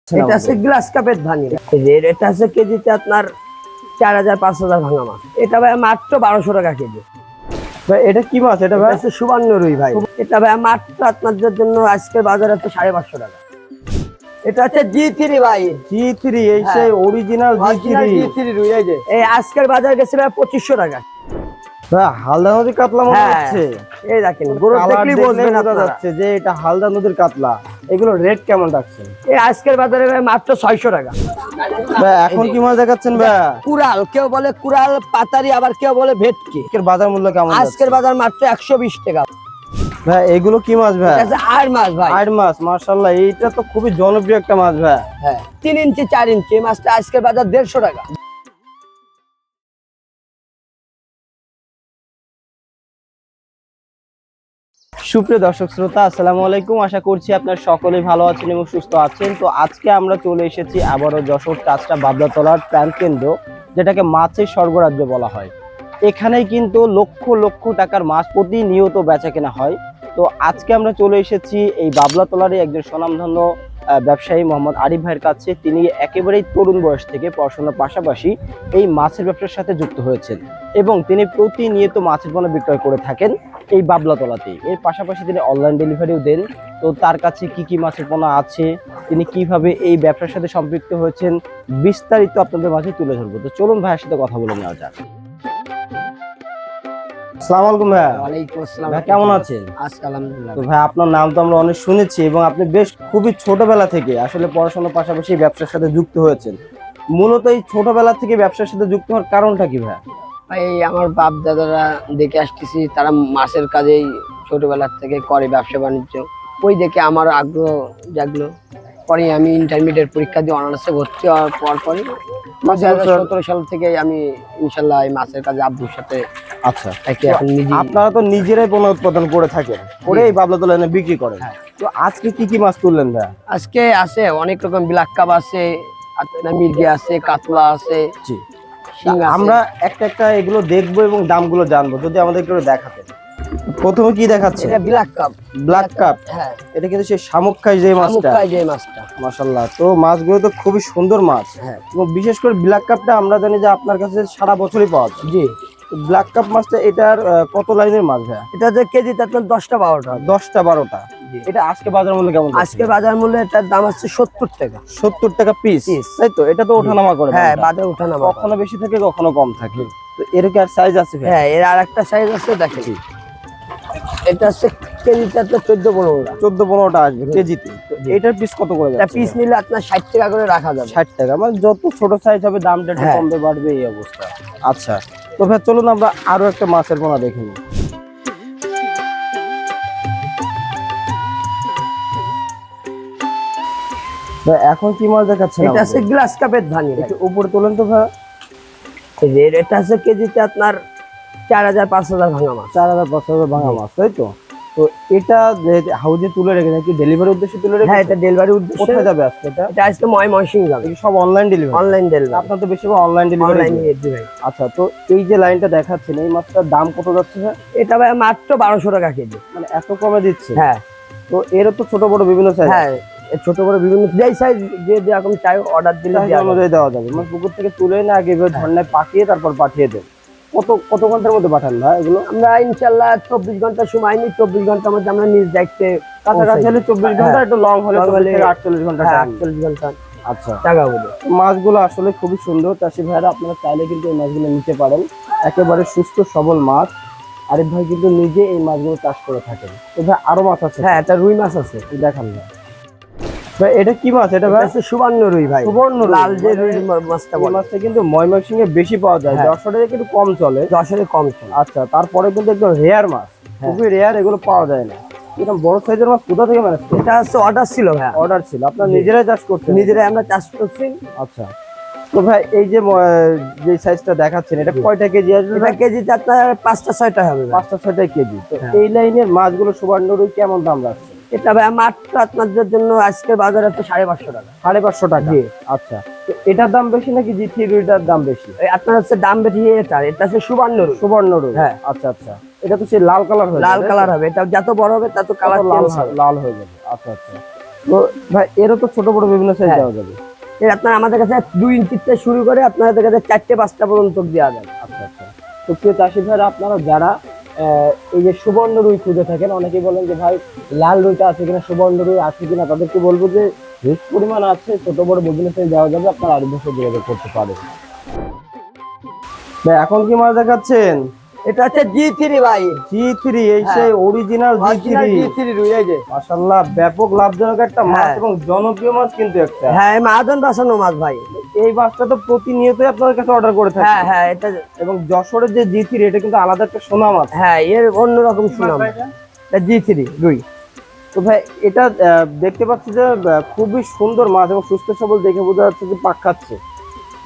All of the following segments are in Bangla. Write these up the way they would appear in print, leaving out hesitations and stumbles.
এটা আছে গ্লাস কাপের ধানি, এটা আছে কেজিতে আপনার 4000-5000 ভাঙা মাছ। এটা ভাই মাত্র 1200 টাকা কেজি। ভাই এটা কি মাছ? এটা ভাই আছে সুবর্ণ রুই ভাই। এটা ভাই মাত্র আপনাদের জন্য আজকে বাজারে আছে 550 টাকা। এটা আছে G3 ভাই, G3 এই সেই অরিজিনাল G3 রুই। এই আজকের বাজারে গেছে ভাই 2500 টাকা। ভাই হালদা নদীর কাতলা মনে হচ্ছে। এই দেখেন গরু দেখলেই বুঝবেন বোঝা যাচ্ছে যে এটা হালদা নদীর কাতলা। এগুলো রেট কেমন রাখছেন? এই আজকের বাজারে ভাই মাত্র 600 টাকা। ভাই এখন কি মাছ দেখাচ্ছেন ভাই? কুরাল, কেউ বলে কুরাল পাতারি, আবার কেউ বলে ভেটকি। আজকের বাজার মূল্য কেমন? আজকের বাজার মাত্র 120 টাকা। ভাই এগুলো কি মাছ ভাই? এটা আর মাছ ভাই, আর মাছ। মাশাআল্লাহ, এইটা তো খুবই জনপ্রিয় একটা মাছ ভাই। হ্যাঁ 3 ইঞ্চি 4 ইঞ্চি। এই মাছটা আজকের বাজার 150 টাকা। সুপ্রিয় দর্শক শ্রোতা, আসসালামু আলাইকুম। আশা করছি আপনারা সকলেই ভালো আছেন এবং সুস্থ আছেন। তো আজকে আমরা চলে এসেছি আবারও যশোর চাচড়া বাবলাতলার প্রাণকেন্দ্র, যেটাকে মাছের স্বর্গরাজ্য বলা হয়। এখানেই কিন্তু লক্ষ লক্ষ টাকার মাছ প্রতিনিয়ত বেচা কেনা হয়। তো আজকে আমরা চলে এসেছি এই বাবলাতলারই একজন স্বনামধন্য ব্যবসায়ী মোহাম্মদ আরিফ ভাইয়ের কাছে। তিনি একেবারেই তরুণ বয়স থেকে পড়াশোনার পাশাপাশি এই মাছের ব্যবসার সাথে যুক্ত হয়েছেন এবং তিনি প্রতিনিয়ত মাছের পণ্য বিক্রয় করে থাকেন এই বাবলাতলাতেই। এর পাশাপাশি তিনি অনলাইন ডেলিভারিও দেন। তো তার কাছে কি কি মাছের পণ্য আছে, তিনি কিভাবে এই ব্যবসার সাথে সম্পৃক্ত হয়েছেন, বিস্তারিত আপনাদের মাঝে তুলে ধরবো। তো চলুন ভাইয়ের সাথে কথা বলে নেওয়া যাক। আসসালামু আলাইকুম ভাই। ওয়ালাইকুম আসসালাম। ভাই কেমন আছেন? আলহামদুলিল্লাহ। তো ভাই আপনার নাম তো আমরা অনেক শুনেছি এবং আপনি বেশ খুবই ছোটবেলা থেকে আসলে পড়াশোনার পাশাপাশি ব্যবসার সাথে যুক্ত হয়েছেন। মূলত এই ছোটবেলা থেকে ব্যবসার সাথে যুক্ত হওয়ার কারণটা কি ভাই? ভাই আমার বাপ দাদারা দেখে আসতেছি, তারা মাছের কাজেই ছোটবেলা থেকে করে ব্যবসা বাণিজ্য। ওই দেখে আমার আগ্রহ জাগলো। পরে আমি ইন্টারমিডিয়েট পরীক্ষা দিয়ে অনার্সে ভর্তি হওয়ার পরই 2017 সাল থেকে আমি ইনশাল্লাহ এই মাছের কাজে আব্বুর সাথে আচ্ছা, এখন নিজে। আপনারা তো নিজেরাই পণ্য উৎপাদন করে থাকেন, করে এই বাবলাতলা এনে বিক্রি করেন। তো আজকে কি কি মাছ তুললেন ভাই? আজকে আছে অনেক রকম ব্ল্যাক কাপ আছে, আপনার মির্গি আছে, কাতলা আছে। জি, শিং আছে। আমরা একটা একটা এগুলো দেখবো এবং দামগুলো জানবো, যদি আমাদের একটু দেখাতেন। প্রথমে কি দেখাচ্ছে? এটা ব্ল্যাক কাপ। Black cup. হ্যাঁ, এটা কিন্তু সেই শামুক খাই যে মাছটা। যে মাছটা মাশাআল্লাহ, তো মাছগুলো তো খুবই সুন্দর মাছ। হ্যাঁ, এবং বিশেষ করে ব্ল্যাক কাপটা আমরা জানি যে আপনার কাছে সারা বছরই পাওয়া যায়। জি। ব্ল্যাক কাপ মাছটা এটার কত লাইনের মাছ ভাই? এটা যে কেজিতে আপনার 10টা-12টা। 10টা-12টা। এটা আজকে বাজার মূল্য কেমন? আজকে বাজার মূল্য এটার দাম আছে 70 টাকা। 70 টাকা পিস, তাই তো? এটা তো ওঠানামা করে। হ্যাঁ, বাজার ওঠানামা, কখনো বেশি থাকে কখনো কম থাকে। তো এর কি আর সাইজ আছে ভাই? হ্যাঁ, এর আরেকটা সাইজ আছে, দেখেন। এটা আছে কেজিতে আপনার 14-15টা। 14-15টা আসবে কেজিতে। তো এটার পিস কত করে এটা যাচ্ছে? পিস নিলে আপনার 60 টাকা করে রাখা যাবে। 60 টাকা। মানে যত ছোট সাইজ হবে দামটা একটু হ্যাঁ। কমবে বাড়বে, এই অবস্থা। আচ্ছা, তো ভাই চলুন আমরা আরো একটা মাছের পোনা দেখে নিই। ভাই এখন কি মাছ দেখাচ্ছেন? এটা আছে গ্লাস কাপের ধানি। একটু উপরে তোলেন তো ভাই। এটা আছে কেজিতে আপনার 4000-5000 ভাঙা মাছ। 4000-5000 ভাঙা মাছ, তাই তো? তো এটা যে হাউজে তুলে রেখে নাকি ডেলিভারি উদ্দেশ্যে তুলে রেখে? হ্যাঁ, এটা ডেলিভারি উদ্দেশ্যে। কোথায় যাবে আজকে এটা? এটা আজকে ময়মনসিংহ যাবে। এই সব অনলাইন ডেলিভারি? Online delivery. আপনার তো বেশিরভাগ অনলাইন ডেলিভারি। অনলাইন। আচ্ছা, তো এই যে লাইনটা দেখাচ্ছেন, এই মাছটার দাম কত যাচ্ছে ভাই? এটা ভাই মাত্র 1200 টাকা কেজি। মানে এত কমে দিচ্ছে? হ্যাঁ। তো এরও তো ছোট বড় বিভিন্ন সাইজ। হ্যাঁ, ছোট বড় বিভিন্ন যেই সাইজ যে যেরকম চাই অর্ডার দিলে অনুযায়ী দেওয়া যাবে। মানে পুকুর থেকে তুলে না আগে এভাবে ঝর্ণায় পাঠিয়ে তারপর পাঠিয়ে দেন। কত ঘন্টার মধ্যে পাঠান না এগুলো? আমরা ইনশাআল্লাহ 24 ঘন্টা সময় নিই। 24 ঘন্টার মধ্যে আমরা নিজ দায়িত্বে কাছাকাছি হলে 24 ঘন্টা, একটু লং হলে 48 ঘন্টা। 48 ঘন্টা। আচ্ছা, টাকা বলে। মাছগুলো আসলে খুবই সুন্দর। চাষি ভাইরা আপনারা চাইলে কিন্তু এই মাছগুলো নিতে পারেন। একেবারে সুস্থ সবল মাছ। আরিফ ভাই কিন্তু নিজে এই মাছগুলো চাষ করে থাকেন। তো ভাই আরো মাছ আছে? হ্যাঁ, এটা রুই মাছ আছে। দেখান না ভাই, এটা কি মাছ? এটা ভাই সুবর্ণ রুই ভাই। সুবর্ণ লাল যে রুই মাছটা, এই মাছটা কিন্তু ময়মনসিংহে বেশি পাওয়া যায়। যশোরে একটু কম চলে। যশোরে কম চলে। আচ্ছা, তারপরে কিন্তু একদম রেয়ার মাছ, খুবই রেয়ার, এগুলো পাওয়া যায় না। এরকম বড় সাইজের মাছ কোথা থেকে ম্যানেজ করছেন? এটা হচ্ছে অর্ডার ছিল ভাই। অর্ডার ছিল, আপনারা নিজেরাই চাষ করছেন? নিজেরাই আমরা চাষ করছি। আচ্ছা, তো ভাই এই যে যে সাইজটা দেখাচ্ছেন, এটা কয়টা কেজি আসবে? এটা কেজিতে আপনার 5টা-6টা হবে। 5টা-6টা কেজি। তো এই লাইনের মাছগুলো সুবর্ণ রুই কেমন দাম রাখছে? এটা ভাই মাত্র আপনাদের জন্য আজকের বাজারে তো 550 টাকা। 550 টাকা। আচ্ছা, তো এটার দাম বেশি নাকি G3 রুইটার দাম বেশি? আপনার হচ্ছে দাম বেশি এটা হচ্ছে সুবর্ণ রুই। সুবর্ণ রুই। হ্যাঁ। আচ্ছা আচ্ছা, এটা তো সেই লাল কালার হবে। লাল কালার হবে। এটা যত বড় হবে তত কালার লাল হয়ে যাবে। আচ্ছা আচ্ছা, তো ভাই এরও তো ছোট বড় বিভিন্ন সাইজ হ্যাঁ। দেওয়া যাবে। এর আপনার আমাদের কাছে 2 ইঞ্চি থেকে শুরু করে আপনাদের কাছে 4টে-5টা পর্যন্ত দেওয়া যাবে। আচ্ছা আচ্ছা। তো প্রিয় চাষি ভাইরা, আপনারা যারা এই যে সুবর্ণ রুই খুঁজে থাকেন, অনেকেই বলেন যে ভাই লাল রুইটা আছে কিনা, সুবর্ণ রুই আছে কিনা, তাদেরকে বলবো যে হিউজ পরিমাণ আছে, ছোট বড় বিভিন্ন সাইজ দেওয়া যাবে, আপনারা আরো বেশি যোগাযোগ করতে পারেন। ভাই এখন কি মাছ দেখাচ্ছেন? এটা হচ্ছে G3 ভাই, G3, এই হ্যাঁ। সেই অরিজিনাল অরিজিনাল G3। G3 রুই এই যে। মাশাআল্লাহ, ব্যাপক লাভজনক একটা মাছ হ্যাঁ। এবং জনপ্রিয় মাছ কিন্তু একটা। হ্যাঁ, এই মাহাজন বাসানো মাছ ভাই। এই মাছটা তো প্রতিনিয়তই আপনাদের কাছে অর্ডার করে থাকেন। হ্যাঁ হ্যাঁ, এটা এবং যশোরের যে G3, এটা কিন্তু আলাদা একটা সুনাম আছে। হ্যাঁ, এর অন্যরকম সুনাম। এটা G3 রুই। তো ভাই এটা দেখতে পাচ্ছি যে খুবই সুন্দর মাছ এবং সুস্থ সবল, দেখে বোঝা যাচ্ছে যে পাক খাচ্ছে।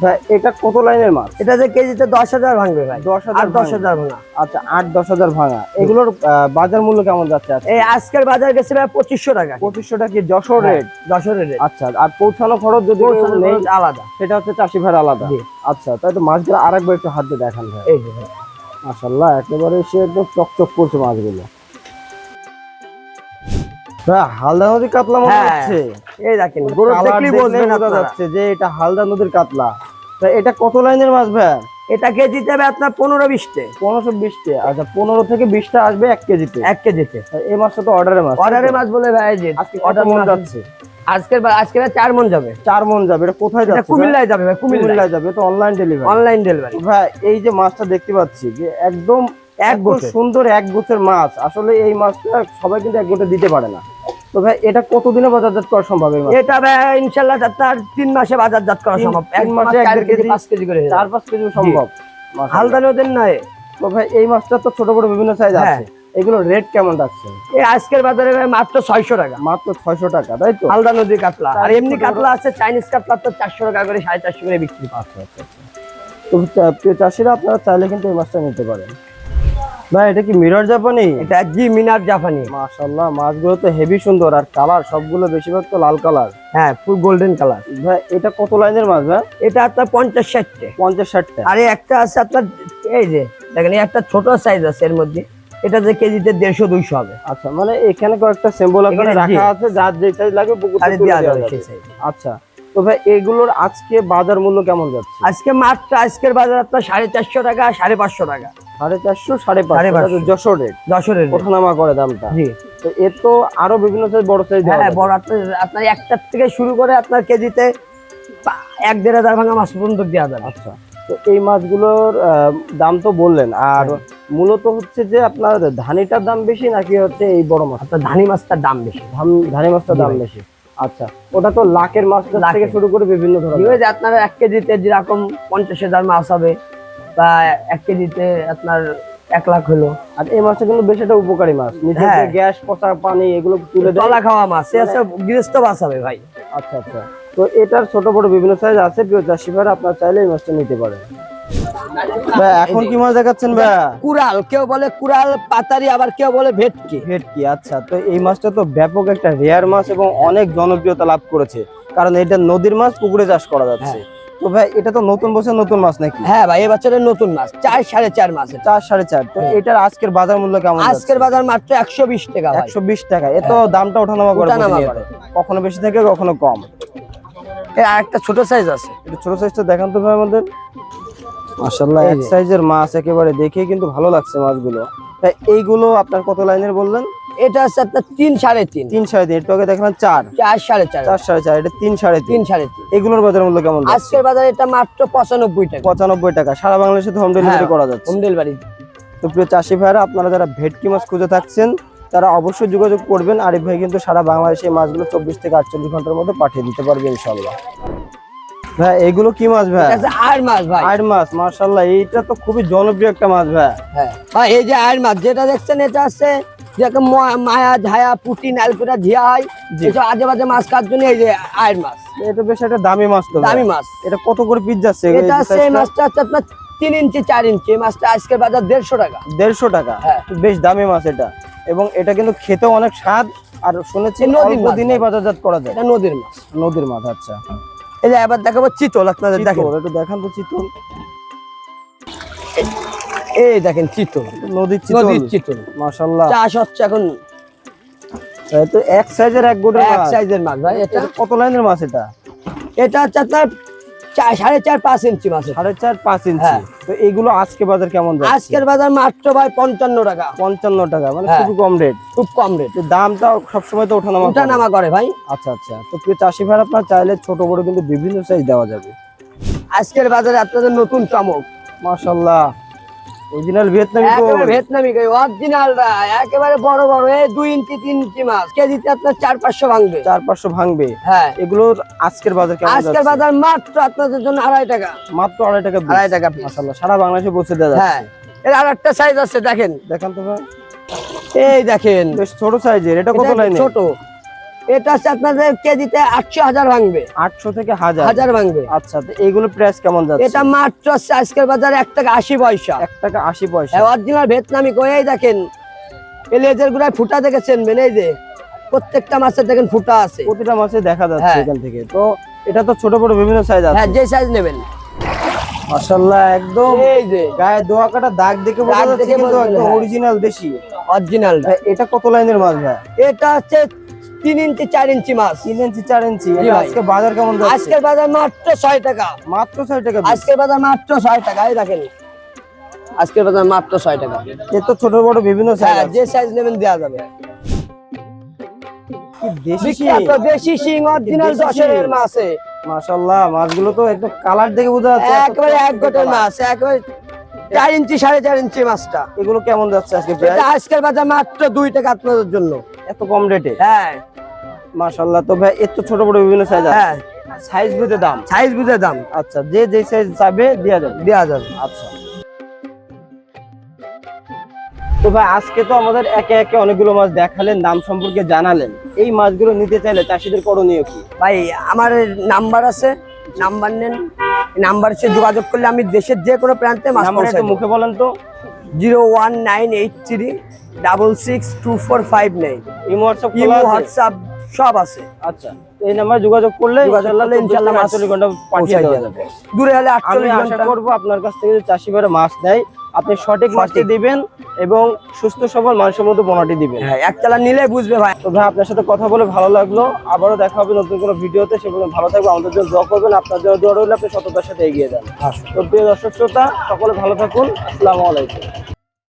ভাই এটা কত লাইনের মাছ? এটা যে কেজিতে 10,000 ভাঙবে ভাই। 10,000 আর 10,000 ভাঙা। আচ্ছা, 8-10,000 ভাঙা। এগুলোর বাজার মূল্য কেমন যাচ্ছে আজকে? এই আজকের বাজার গেছে ভাই 2500 টাকা। 2500 টাকা কি যশোর রেট? যশোরের রেট। আচ্ছা, আর পৌঁছানো খরচ যদি কেউ পৌঁছানো নেই, খরচ আলাদা। সেটা হচ্ছে চাষি ভাড়া আলাদা। জি। আচ্ছা, তাই তো মাছগুলো আরেকবার একটু হাত দিয়ে দেখান ভাই। এই যে ভাই। মাশাআল্লাহ, একেবারে সে একদম চকচক করছে মাছগুলো। ভাই হালদা নদীর কাতলা মনে হ্যাঁ। হচ্ছে। এই দেখেন, গরু কালার দেখলেই দেখলেই বুঝবেন বোঝা আপনারা। যাচ্ছে যে এটা হালদা নদীর কাতলা। তা এটা কত লাইনের মাছ ভাই? এটা কেজিতে হবে আপনার 15-20টে। 1520 টা। আচ্ছা, 15 থেকে 20টা আসবে 1 কেজিতে। 1 কেজিতে। এই মাছটা তো অর্ডারের মাছ। অর্ডারের মাছ বলে ভাই যে আজকে কত মন যাচ্ছে? আজকে 4 মন যাবে। 4 মন যাবে। এটা কোথায় এটা যাচ্ছে ভাই? কুমিল্লায় যাবে ভাই, কুমিল্লায়। কুমিল্লায় যাবে। তো অনলাইন ডেলিভারি। Online delivery. ভাই এই যে মাছটা দেখতে পাচ্ছি যে একদম এক এত গোছের। সুন্দর এক গোছের মাছ, আসলে এই মাছটা সবাই কিন্তু এক গোটে দিতে পারে না। তো ভাই এটা কতদিনে বাজারজাত করা সম্ভব? এই মাছ এটা ভাই ইনশাআল্লাহ আপনার 3 মাসে বাজারজাত করা সম্ভব। 3 এক মাসে মাসে 1 1 কেজি কেজি, 5 কেজি করে হয়ে যাবে। 4-5 কেজি সম্ভব। মাশাআল্লাহ। হালদা নদের নয়। তো ভাই এই মাছটা তো ছোট বড় বিভিন্ন সাইজ হ্যাঁ। আছে, এগুলো রেট কেমন রাখছেন? এই আজকের বাজারে ভাই মাত্র 600 টাকা। মাত্র 600 টাকা, তাই তো? হালদা নদীর কাতলা। আর চাইনিজ এমনি ছোট বড়- কাতলা আছে, চাইনিজ কাতলা তো 400 টাকা করে, 450 করে বিক্রি করে। আচ্ছা আচ্ছা আচ্ছা। তো প্রিয় চাষিরা, আপনারা চাইলে কিন্তু এই মাছটা নিতে পারেন। ভাই এটা কি মিরর জাপানি? এটা জি মিনার জাপানি। মাশাআল্লাহ, মাছগুলো তো হেভি সুন্দর, আর কালার সবগুলো বেশিরভাগ তো লাল কালার। হ্যাঁ, ফুল গোল্ডেন কালার। ভাই এটা কত লাইনের মাছ ভাই? এটা আপনার 50-60টে। 50-60টা। আরে একটা আছে আপনার, এই যে দেখেন, এই একটা ছোট সাইজ আছে এর মধ্যে। এটা যে কেজিতে 150-200 হবে। আচ্ছা, মানে এখানে কয়েকটা সিম্বল আকারে এখানে রাখা জি। আছে, যার যে সাইজ লাগবে পুকুর আরে থেকে তুলে দেওয়া দেওয়া যাবে যাবে। সেই size। আচ্ছা, তো ভাই এগুলোর আজকে বাজার মূল্য কেমন যাচ্ছে? আজকে মাত্র আজকের বাজার আপনার 450 টাকা, 550 টাকা। 450, 550 550 যশোর রেট। যশোরের রেট। ওঠানামা করে দামটা। জি। তো এর তো আরো বিভিন্ন সাইজ, বড় সাইজ। হ্যাঁ, বড় আপনার একটার থেকে শুরু করে আপনার কেজিতে 1-1.5 হাজার ভাঙা মাছ পর্যন্ত দেওয়া যাবে। আচ্ছা, তো এই মাছগুলোর দাম তো বললেন, আর মূলত হচ্ছে যে আপনার ধানিটার দাম বেশি নাকি হচ্ছে এই বড় মাছ? আপনার ধানি মাছটার দাম বেশি। ধানি মাছটার জি দাম ভাই। বেশি। আচ্ছা, ওটা তো লাখের মাছ থেকে লাখের। শুরু করে বিভিন্ন কি ধরনের। হয়েছে আপনার 1 কেজিতে যেরকম 50,000 মাছ হবে, বা 1 কেজিতে আপনার 1 লাখ হলো। আর এই মাছটা কিন্তু বেশ একটা উপকারী মাছ, নিচে হ্যাঁ। যে গ্যাস, পচা পানি এগুলো তুলে দেয়। তলা খাওয়া মাছ, সে আছে গৃহস্থ মাছ হবে ভাই। আচ্ছা আচ্ছা। তো এটার ছোট বড় বিভিন্ন সাইজ আছে, প্রিয় চাষি ভাইরা, আপনারা চাইলে এই মাছটা নিতে পারেন। ভাই এখন কি মাছ দেখাচ্ছেন ভাই? কুরাল, কেউ বলে কুরাল পাতারি, আবার কেউ বলে ভেটকি। ভেটকি। আচ্ছা, তো এই মাছটা তো ব্যাপক একটা রেয়ার মাছ এবং অনেক জনপ্রিয়তা লাভ করেছে, কারণ এটা নদীর মাছ, পুকুরে চাষ করা যাচ্ছে। তো ভাই এটা তো নতুন বছর নতুন মাছ নাকি? হ্যাঁ ভাই, এই বছরের নতুন মাছ, 4-4.5 মাছ। 4-4.5। তো হ্যাঁ। এটার আজকের বাজার মূল্য কেমন? আজকের বাজার মাত্র 120 টাকা ভাই। 120 টাকা। এ তো দামটা ওঠানামা করে ওঠানামা প্রতিনিয়ত। করে। কখনো বেশি থাকে, কখনো কম। এই আরেকটা ছোট সাইজ আছে। একটু ছোট সাইজটা দেখান তো ভাই আমাদের। মাশাআল্লাহ, এই এক যে। সাইজের মাছ, একেবারে দেখেই কিন্তু ভালো লাগছে মাছগুলো। তাই এইগুলো আপনার কত লাইনের বললেন? এটা আছে আপনার 3-3.5। 3-3.5। একটু আগে দেখলাম 4। 4-4.5। 4-4.5। এটা 3-3.5। 3-3.5। এগুলোর বাজার মূল্য কেমন যাচ্ছে? আজকের বাজারে এটা মাত্র 95 টাকা। 95 টাকা। সারা বাংলাদেশে তো হোম ডেলিভারি করা যাচ্ছে। Home delivery. তো প্রিয় চাষি ভাইরা, আপনারা যারা ভেটকি মাছ খুঁজে থাকছেন, তারা অবশ্যই যোগাযোগ করবেন। আরিফ ভাই কিন্তু সারা বাংলাদেশে এই মাছগুলো 24 থেকে 48 ঘন্টার মধ্যে পাঠিয়ে দিতে পারবে ইনশাআল্লাহ। ভাই এগুলো কি মাছ ভাই? এটা আছে আর মাছ ভাই। আইড় মাছ। মাশাআল্লাহ, এইটা তো খুবই জনপ্রিয় একটা মাছ ভাই। হ্যাঁ ভাই, এই যে আর মাছ যেটা দেখছেন, এটা আছে যেরকম মায়া, ঝায়া, পুঁটি, নালকুটা, ঝিয়া হয়, জি। এসব আজে বাজে মাছ কার জন্য এই যে আর মাছ। এটা বেশ একটা দামি মাছ তো ভাই। দামি মাছ। এটা কত করে পিস যাচ্ছে? এটা আছে, এই মাছটা আছে আপনার 3 ইঞ্চি 4 ইঞ্চি। এই মাছটা আজকের বাজার 150 টাকা। 150 টাকা। হ্যাঁ। বেশ দামি মাছ এটা, এবং এটা কিন্তু খেতেও অনেক স্বাদ, আর শুনেছি এই নদীর অল্প মাছ দিনেই ভাই। বাজারজাত করা যায়। এটা নদীর মাছ। নদীর মাছ। আচ্ছা, এই যে এবার দেখাবো চিতল, আপনাদের দেখেন। চিতল একটু দেখান তো। চিতল, এই দেখেন চিতল, নদীর নদীর চিতল। চিতল। মাশাআল্লাহ। চাষ হচ্ছে এখন তো এক সাইজের এক গোটা এক সাইজের মাছ ভাই। এটা কত লাইনের মাছ এটা? এটা হচ্ছে আপনার 4.5-5 ইঞ্চি মাছ। 4.5-5 ইঞ্চি। হ্যাঁ। তো এগুলো আজকে বাজার কেমন যাচ্ছে? আজকের বাজার মাত্র ভাই 55 টাকা। 55 টাকা, মানে হ্যাঁ। খুবই কম রেট। খুব কম রেট। তো দামটা সবসময় তো ওঠানামা করে। ওঠানামা করে ভাই। আচ্ছা আচ্ছা। তো প্রিয় চাষি ভাই, আপনার চাইলে ছোট বড় কিন্তু বিভিন্ন সাইজ দেওয়া যাবে। আজকের বাজারে আপনাদের নতুন চমক, মাশাআল্লাহ, অরিজিনাল ভিয়েতনামি কই? একেবারে ভিয়েতনামি কই, অরিজিনালটা একেবারে বড় বড়, এই 2 ইঞ্চি 3 ইঞ্চি মাছ কেজিতে আপনার 400-500 ভাঙবে। 400-500 ভাঙবে। হ্যাঁ। এগুলোর আজকের বাজার কেমন যাচ্ছে? আজকের বাজার মাত্র আপনাদের জন্য 2.5 টাকা। মাত্র 2.5 টাকা piece। 2.5 টাকা piece। মাশাআল্লাহ, সারা বাংলাদেশে পৌঁছে দেওয়া যাচ্ছে। হ্যাঁ। এর আরেকটা সাইজ আছে, দেখেন দেখান তো ভাই। এই দেখেন, বেশ ছোট সাইজের। এটা কত এটা লাইনের? ছোট। এটা আছে আপনাদের কেজিতে 800-1000 ভাঙবে। 800 থেকে 1000 1000 ভাঙবে। আচ্ছা, তো এইগুলো প্রাইস কেমন যাচ্ছে? এটা মাত্র আছে আজকের বাজারে 1 টাকা 80 পয়সা। 1 টাকা 80 পয়সা। অরিজিনাল ভিয়েতনামি কই, এই দেখেন এই লেজের গুড়ায় ফুটা দেখেছেন, এই যে প্রত্যেকটা মাছের দেখেন ফুটা আছে। প্রতিটা মাছে দেখা যাচ্ছে হ্যাঁ। এখান থেকে। তো এটা তো ছোট বড় বিভিন্ন সাইজ আছে। হ্যাঁ, যে সাইজ নেবেন। মাশাআল্লাহ, একদম এই যে গায়ে দোয়া কাটা দাগ দেখে বোঝা দাগ যাচ্ছে দেখে কিন্তু বোঝা একদম যায়। অরিজিনাল দেশি। অরিজিনালটা। ভাই, এটা কত লাইনের মাছ ভাই? এটা হচ্ছে 3 ইঞ্চি 4 ইঞ্চি মাছ। 3 ইঞ্চি 4 ইঞ্চি। জি এটা ভাই। আজকে বাজার কেমন যাচ্ছে? আজকের বাজার মাত্র 6 টাকা। মাত্র 6 টাকা piece। আজকের বাজার মাত্র 6 টাকা। এই দেখেন আজকের বাজার মাত্র 6 টাকা। এর তো ছোট বড় বিভিন্ন সাইজ হ্যাঁ, আছে। যে সাইজ নেবেন দেওয়া যাবে। কি দেশি বিখ্যাত দেশি শিং, অরিজিনাল দেশি শিং। 10 এর মাছ। মাশাআল্লাহ, মাছগুলো তো একদম কালার দেখে বোঝা যাচ্ছে একেবারে এক গোটের মাছ, একেবারে 4 ইঞ্চি 4.5 ইঞ্চি মাছটা। এগুলো কেমন যাচ্ছে আজকে এটা প্রাইস? আজকের বাজার মাত্র 2 টাকা আপনাদের জন্য। এত কম রেটে? হ্যাঁ মাশাআল্লাহ। তো ভাই, এর তো ছোট বড় বিভিন্ন সাইজ আছে। হ্যাঁ, সাইজ ভেদে দাম। সাইজ বুঝে দাম আচ্ছা, যে যে সাইজ চাবে দেয়া যাবে। দেওয়া যাবে। আচ্ছা। তো ভাই, আজকে তো আমাদের একে একে অনেকগুলো মাছ দেখালেন, দাম সম্পর্কে জানালেন। এই মাছগুলো নিতে চাইলে চাষীদের করণীয় কি? ভাই আমার নাম্বার আছে, নাম্বার নেন। নাম্বার সে যোগাযোগ করলে আমি দেশের যে কোনো প্রান্তে মাছ নাম্বার পৌঁছে একটু মুখে বলেন তো। 01983664559। ইমো হোয়াটসঅ্যাপ খোলা ইমো, আছে? হোয়াটসঅ্যাপ সব আছে। আচ্ছা, তো এই নাম্বার যোগাযোগ করলে ইনশাআল্লাহ মাছ 48 ঘন্টা পাঠিয়ে দেওয়া যাবে। দূরে হলে আমি 48 আশা ঘন্টা। করবো আপনার কাছ থেকে যদি চাষি ভাইরা মাছ নেয়, আপনি সঠিক মাছটি দিবেন এবং সুস্থ সবল মানসম্মত পোনাটি দিবেন। হ্যাঁ, এক চালা নিলে বুঝবে ভাই। তো ভাই, আপনার সাথে কথা বলে ভালো লাগলো। আবারও দেখা হবে নতুন কোনো ভিডিওতে। সে পর্যন্ত ভালো থাকবে, আমাদের জন্য দোয়া করবেন। আপনার জন্য দোয়া রইলে, আপনি সততার সাথে এগিয়ে যান। তো প্রিয় দর্শক শ্রোতা, সকলে ভালো থাকুন। আসসালামু আলাইকুম।